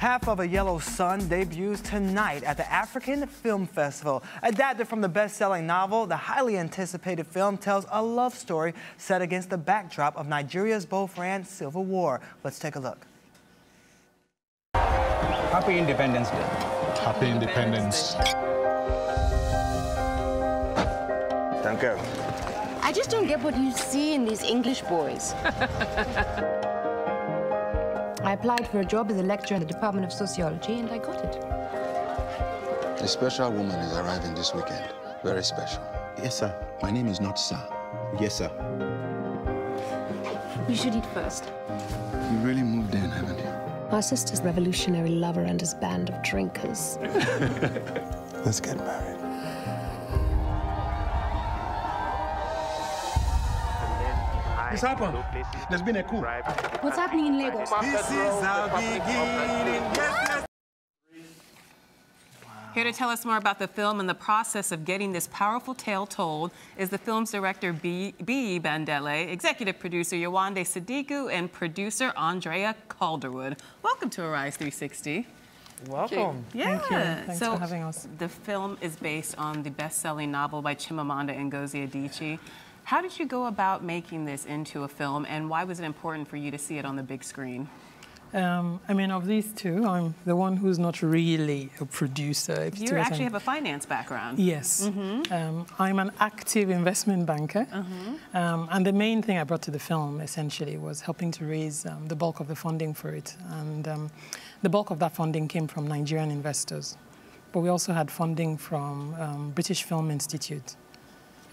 Half of a Yellow Sun debuts tonight at the African Film Festival. Adapted from the best-selling novel, the highly anticipated film tells a love story set against the backdrop of Nigeria's Biafran Civil War. Let's take a look. Happy Independence Day. Happy Independence. Thank you. I just don't get what you see in these English boys. I applied for a job as a lecturer in the Department of Sociology, and I got it. A special woman is arriving this weekend. Very special. Yes, sir. My name is not Sir. Yes, sir. You should eat first. You really moved in, haven't you? Our sister's revolutionary lover and his band of drinkers. Let's get married. What's happened? There's been a coup. What's happening in Lagos? This is our beginning. Yes. Here to tell us more about the film and the process of getting this powerful tale told is the film's director, B.E. Bandele, executive producer, Yewande Sadiku, and producer, Andrea Calderwood. Welcome to Arise 360. Welcome. Yeah. Thank you. Thanks for having us. The film is based on the best-selling novel by Chimamanda Ngozi Adichie. How did you go about making this into a film, and why was it important for you to see it on the big screen? I mean, of these two, I'm the one who's not really a producer. You actually have a finance background. Yes. I'm an active investment banker. And the main thing I brought to the film, essentially, was helping to raise the bulk of the funding for it. And the bulk of that funding came from Nigerian investors. But we also had funding from British Film Institute.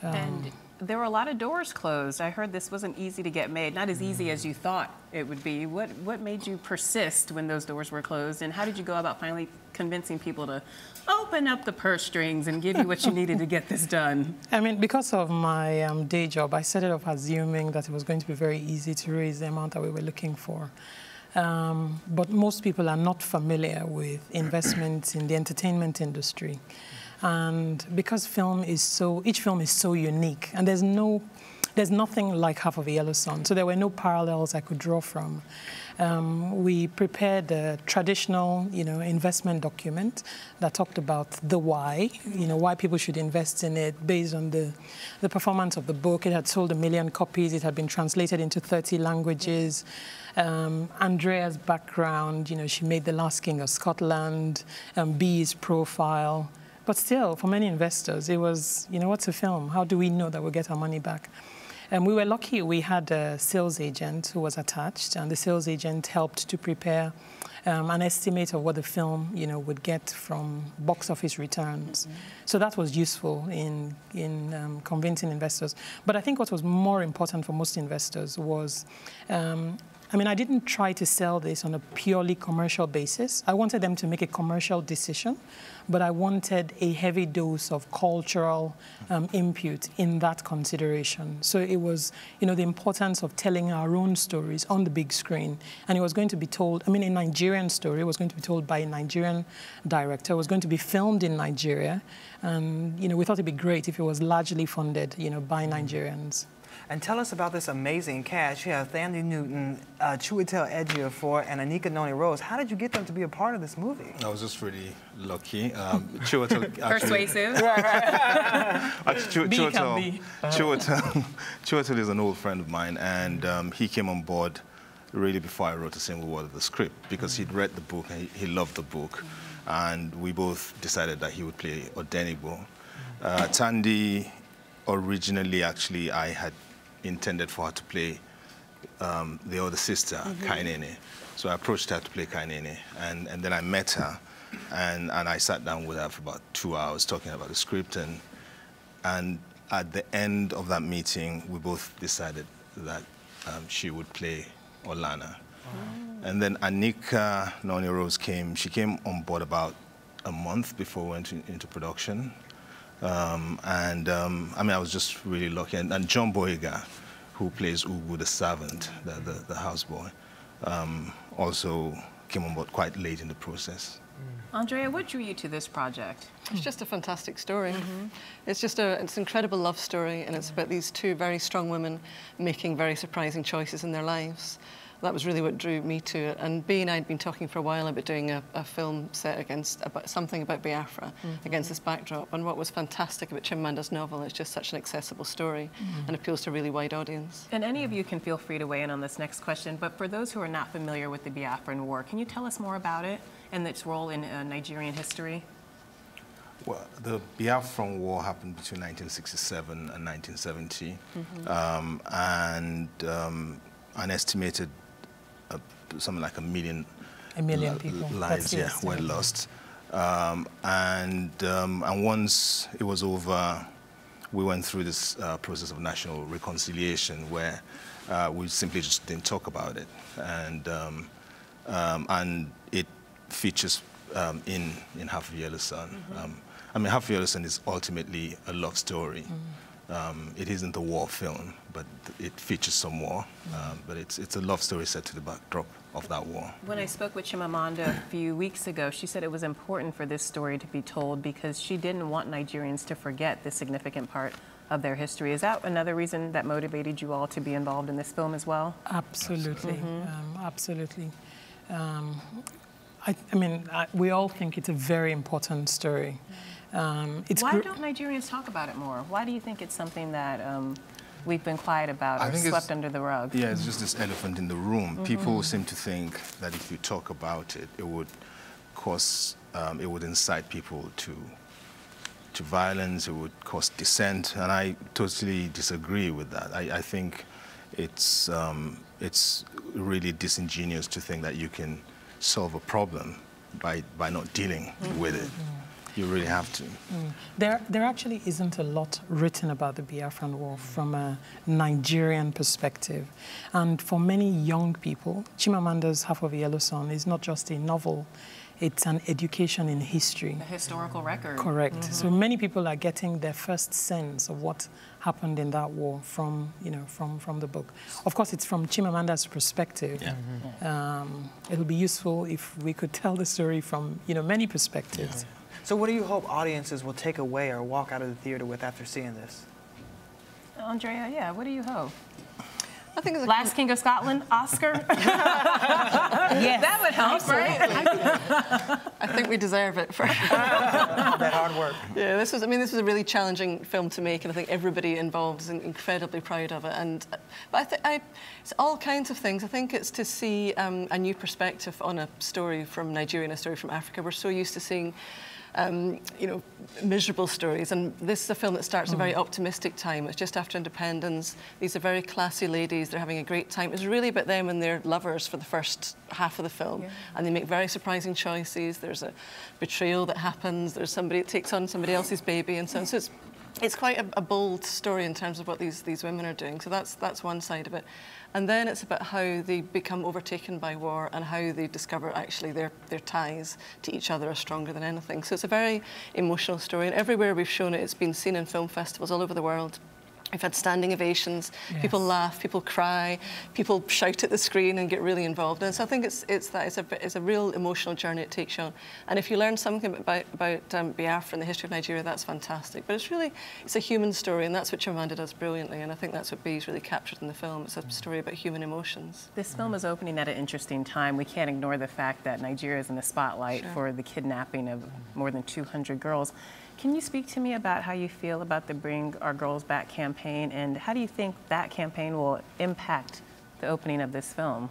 And there were a lot of doors closed. I heard this wasn't easy to get made, not as easy as you thought it would be. What made you persist when those doors were closed, and how did you go about finally convincing people to open up the purse strings and give you what you needed to get this done? I mean, because of my day job, I started off assuming that it was going to be very easy to raise the amount that we were looking for. But most people are not familiar with investments in the entertainment industry. And because each film is so unique, and there's nothing like Half of a Yellow Sun, so there were no parallels I could draw from. We prepared a traditional, investment document that talked about the why, why people should invest in it based on the performance of the book. It had sold 1 million copies. It had been translated into 30 languages. Andrea's background, she made The Last King of Scotland, B's profile. But still, for many investors, it was, what's a film? How do we know that we'll get our money back? And we were lucky we had a sales agent who was attached, and the sales agent helped to prepare an estimate of what the film, would get from box office returns. So that was useful in convincing investors. But I think what was more important for most investors was, I didn't try to sell this on a purely commercial basis. I wanted them to make a commercial decision, but I wanted a heavy dose of cultural input in that consideration. So it was, the importance of telling our own stories on the big screen. And it was going to be told, a Nigerian story was going to be told by a Nigerian director. It was going to be filmed in Nigeria. And, we thought it'd be great if it was largely funded, by Nigerians. And tell us about this amazing cast. You have Thandie Newton, Chiwetel Ejiofor, and Anika Noni Rose. How did you get them to be a part of this movie? I was just really lucky. Chiwetel Persuasive. Chiwetel is an old friend of mine, and he came on board really before I wrote a single word of the script, because he'd read the book, and he loved the book, and we both decided that he would play Odenigbo. Thandie, originally, actually, I had intended for her to play the other sister, Kainene. So I approached her to play Kainene, and then I met her, and I sat down with her for about 2 hours talking about the script, and at the end of that meeting, we both decided that she would play Olana. And then Anika Noni Rose came. She came on board about a month before we went into production. I was just really lucky. And John Boyega, who plays Ugu the servant, the houseboy, also came on board quite late in the process. Andrea, what drew you to this project? It's just a fantastic story. It's an incredible love story, and it's about these two very strong women making very surprising choices in their lives. that was really what drew me to it. And Bea and I had been talking for a while about doing a film set about something about Biafra against this backdrop. And what was fantastic about Chimamanda's novel is just such an accessible story and appeals to a really wide audience. And any of you can feel free to weigh in on this next question, but for those who are not familiar with the Biafran War, can you tell us more about it and its role in Nigerian history? Well, the Biafran War happened between 1967 and 1970, and an estimated something like a million people lives were lost. And once it was over, we went through this process of national reconciliation where we simply just didn't talk about it, and it features in Half of Yellow Sun. I mean, Half of Yellow Sun is ultimately a love story. It isn't a war film, but it features some war. But it's a love story set to the backdrop of that war. When I spoke with Chimamanda a few weeks ago, she said it was important for this story to be told because she didn't want Nigerians to forget this significant part of their history. Is that another reason that motivated you all to be involved in this film as well? Absolutely, absolutely. I mean, we all think it's a very important story. Why don't Nigerians talk about it more? Why do you think it's something that we've been quiet about or swept under the rug? Yeah, it's just this elephant in the room. People seem to think that if you talk about it, it would cause, it would incite people to violence, it would cause dissent, and I totally disagree with that. I think it's really disingenuous to think that you can solve a problem by not dealing with it. You really have to. There actually isn't a lot written about the Biafran War from a Nigerian perspective. And for many young people, Chimamanda's Half of Yellow Sun is not just a novel, it's an education in history. A historical record. Correct. So many people are getting their first sense of what happened in that war from, from the book. Of course, it's from Chimamanda's perspective. It'll be useful if we could tell the story from, many perspectives. So what do you hope audiences will take away or walk out of the theater with after seeing this? Andrea, what do you hope? I think Last King of Scotland, Oscar? Yes. That would help, right? I think we deserve it for that hard work. Yeah, this was a really challenging film to make, and I think everybody involved is incredibly proud of it. But it's all kinds of things. I think it's to see a new perspective on a story from Nigeria and a story from Africa. We're so used to seeing miserable stories. And this is a film that starts a very optimistic time. It's just after independence. These are very classy ladies. They're having a great time. It's really about them and their lovers for the first half of the film. And they make very surprising choices. There's a betrayal that happens. There's somebody that takes on somebody else's baby and so on. So it's quite a bold story in terms of what these women are doing. So that's one side of it. And then it's about how they become overtaken by war and how they discover actually their ties to each other are stronger than anything. So it's a very emotional story. And everywhere we've shown it, it's been seen in film festivals all over the world. We've had standing ovations, people laugh, people cry, people shout at the screen and get really involved. And so I think it's a real emotional journey it takes you on. And if you learn something about Biafra and the history of Nigeria, that's fantastic. But it's a human story, and that's what Chimamanda does brilliantly. And I think that's what Bea's really captured in the film. It's a story about human emotions. This film is opening at an interesting time. We can't ignore the fact that Nigeria is in the spotlight for the kidnapping of more than 200 girls. Can you speak to me about how you feel about the Bring Our Girls Back campaign, and how do you think that campaign will impact the opening of this film?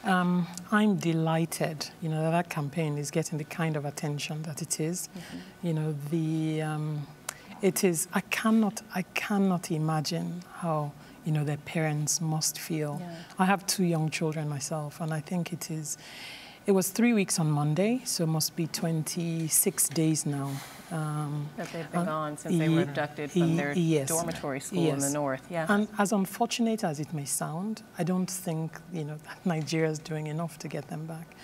I'm delighted, that campaign is getting the kind of attention that it is. It is. I cannot imagine how their parents must feel. I have 2 young children myself, and I think it was 3 weeks on Monday, so it must be 26 days now. That they've been gone since they were abducted from their dormitory school in the north. And as unfortunate as it may sound, I don't think that Nigeria is doing enough to get them back.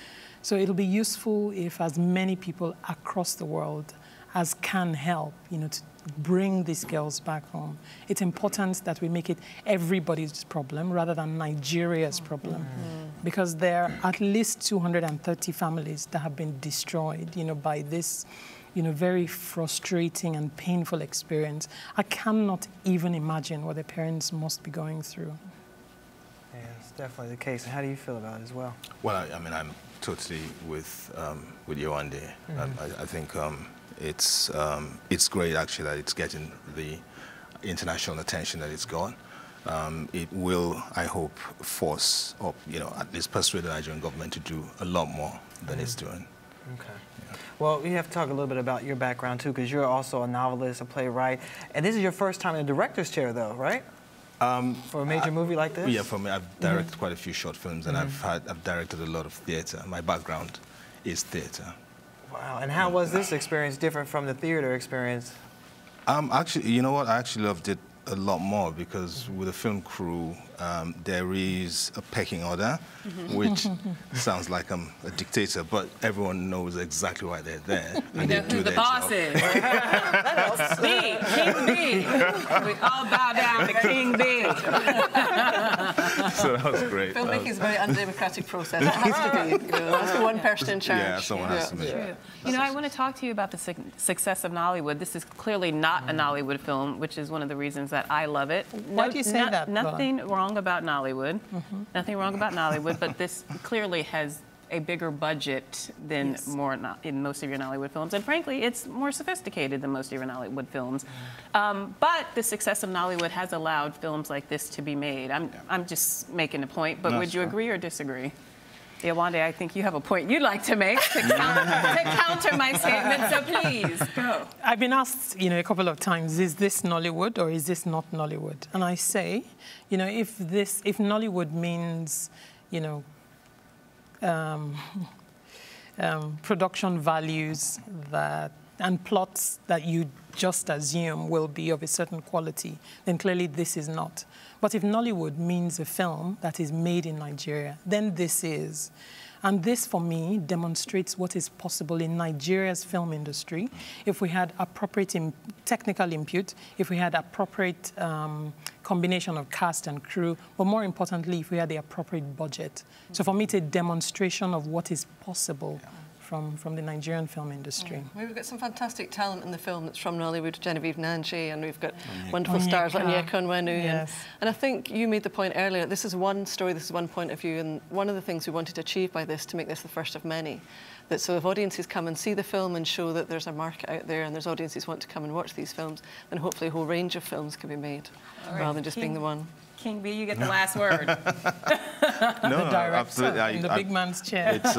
So it'll be useful if as many people across the world as can help, to bring these girls back home. It's important that we make it everybody's problem rather than Nigeria's problem. Because there are at least 230 families that have been destroyed, by this, very frustrating and painful experience. I cannot even imagine what the parents must be going through. Yes, definitely the case. And how do you feel about it as well? Well, I mean, I'm totally with Yewande. I think it's great, actually, that it's getting the international attention that it's got. It will, I hope, force, or at least persuade the Nigerian government to do a lot more than it's doing. Okay. Yeah. Well, we have to talk a little bit about your background too, because you're also a novelist, a playwright, and this is your first time in the director's chair, though, right? For a major movie like this? Yeah, for me, I've directed quite a few short films, and I've directed a lot of theatre. My background is theatre. Wow. And how was this experience different from the theatre experience? Actually, you know what? I actually loved it a lot more because with the film crew, there is a pecking order, which sounds like I'm a dictator, but everyone knows exactly why they're there. And they do the boss is. B, King B. We all bow down to King B. So that was great. Filmmaking is a very undemocratic process. It has to be. There's one person in charge. Yeah, someone has to make. I want to talk to you about the success of Nollywood. This is clearly not a Nollywood film, which is one of the reasons that I love it. Why do you say that? Nothing wrong about Nollywood. Nothing wrong about Nollywood, but this clearly has a bigger budget than in most of your Nollywood films. And frankly, it's more sophisticated than most of your Nollywood films. But the success of Nollywood has allowed films like this to be made. I'm just making a point, but would you agree or disagree? Yewande, I think you have a point you'd like to make to counter my statement, so please, go. I've been asked, a couple of times, is this Nollywood or is this not Nollywood? And I say, if Nollywood means, production values and plots that you just assume will be of a certain quality, then clearly this is not. But if Nollywood means a film that is made in Nigeria, then this is. And this, for me, demonstrates what is possible in Nigeria's film industry if we had appropriate technical input, if we had appropriate combination of cast and crew, but more importantly, if we had the appropriate budget. So for me, it's a demonstration of what is possible from the Nigerian film industry. We've got some fantastic talent in the film that's from Nollywood, Genevieve Nanji, and we've got wonderful stars like Onyeka Onwenu. Yes. And I think you made the point earlier, this is one story, this is one point of view, and one of the things we wanted to achieve by this, to make this the first of many, that so if audiences come and see the film and show that there's a market out there and there's audiences who want to come and watch these films, then hopefully a whole range of films can be made, rather than just being the one. King B, you get the last word. No, director absolutely. in the big man's chair. It's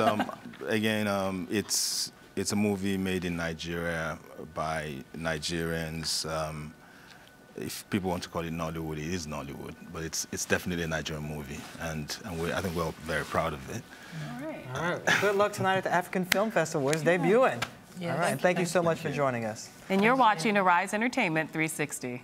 again, it's a movie made in Nigeria by Nigerians. If people want to call it Nollywood, it is Nollywood, but it's definitely a Nigerian movie, and I think we're all very proud of it. All right. All right. Good luck tonight at the African Film Festival, where it's debuting. Yeah, all right. Thank you so much for joining us. And you're watching Arise Entertainment 360.